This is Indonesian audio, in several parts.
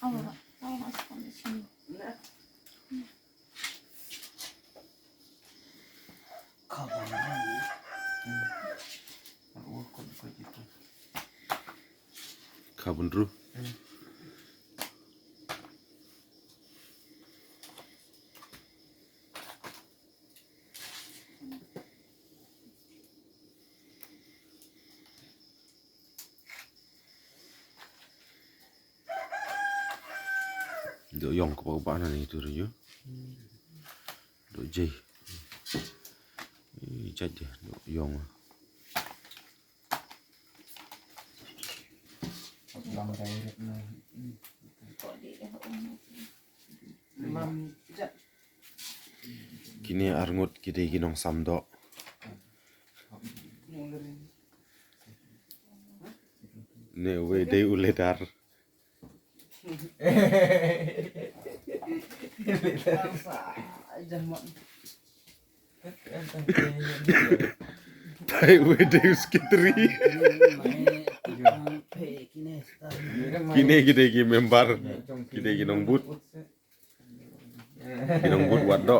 Allora, stavo nascondendo. Kabun ru. Do yong ko ba na ni tu ru. Do jay. Jadi do yong. Bang direct na. Kok di uno. Mam jak. Kini arngut kide ginong samdo. Ne we dei uledar. Tai we dei skitri. Kini kide gi member. Kide ginong but. Ginong but waddo.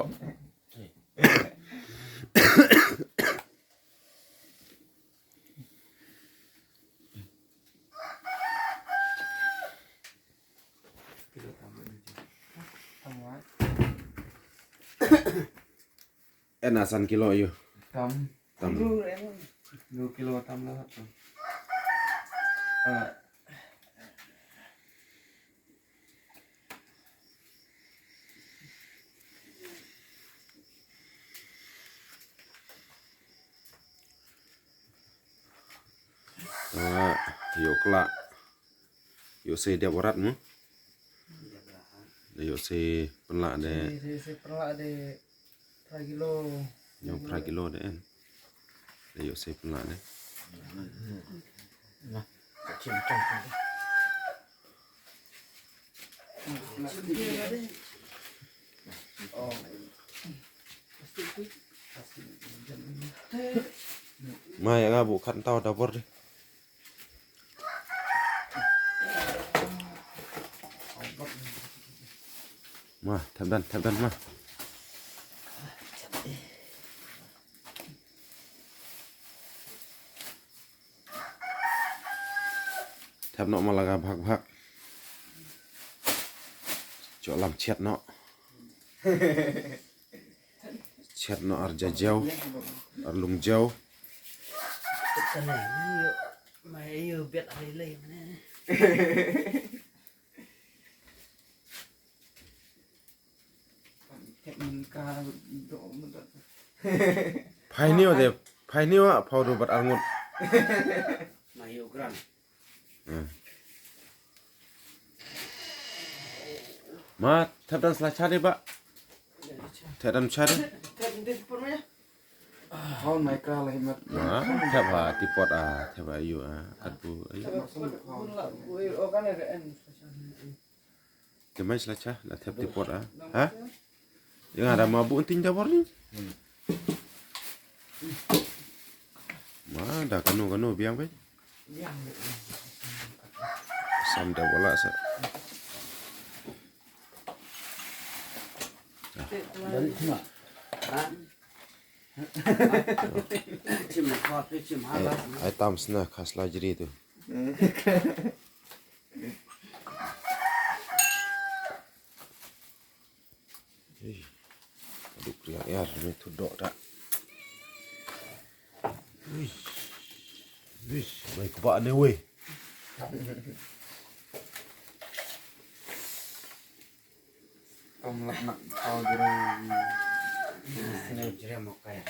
Enasan kilo yo. Tam. Tam. 2 kilo tam lah tu. Yo kela. Yo se dia berat mu. Yo se penlak de. Si perla de 3 kilo. Yo pra kilo de en. Yo se penlak de. Nah, cincang. Oh. Mai ngabu kan tau dapur deh. Mah, tabdan mah. Tab nọ mà là gà bạc. Chỗ làm chết nọ. Chết nọ ở gia dâu. Ở lùng dâu. Cái này mày yêu biết ở đây lên nè. Phai niu á, phao đồ bật angut. Mày yêu gran. Ma, tabdan selacha deh, Pak. Tabdan cha deh. Hon mai ka lah himat. Ma, tab ha tipot tab ayu adu ayu. Oh kan ada en. Kemai selacha, lah tab tipot Ha? Yang ada mabuk ting dapur ni. Ma, dah kanu biang baik. Sam dah bola sa. Đến mà. Chim này khó với chim hai ba. Ai tam sena khas lajri tu. Aduh kriak ya, ni tu dok tak. Wih, baik kepak ni weh. Tom lak nak kau dirang. Ini jadi mau kayak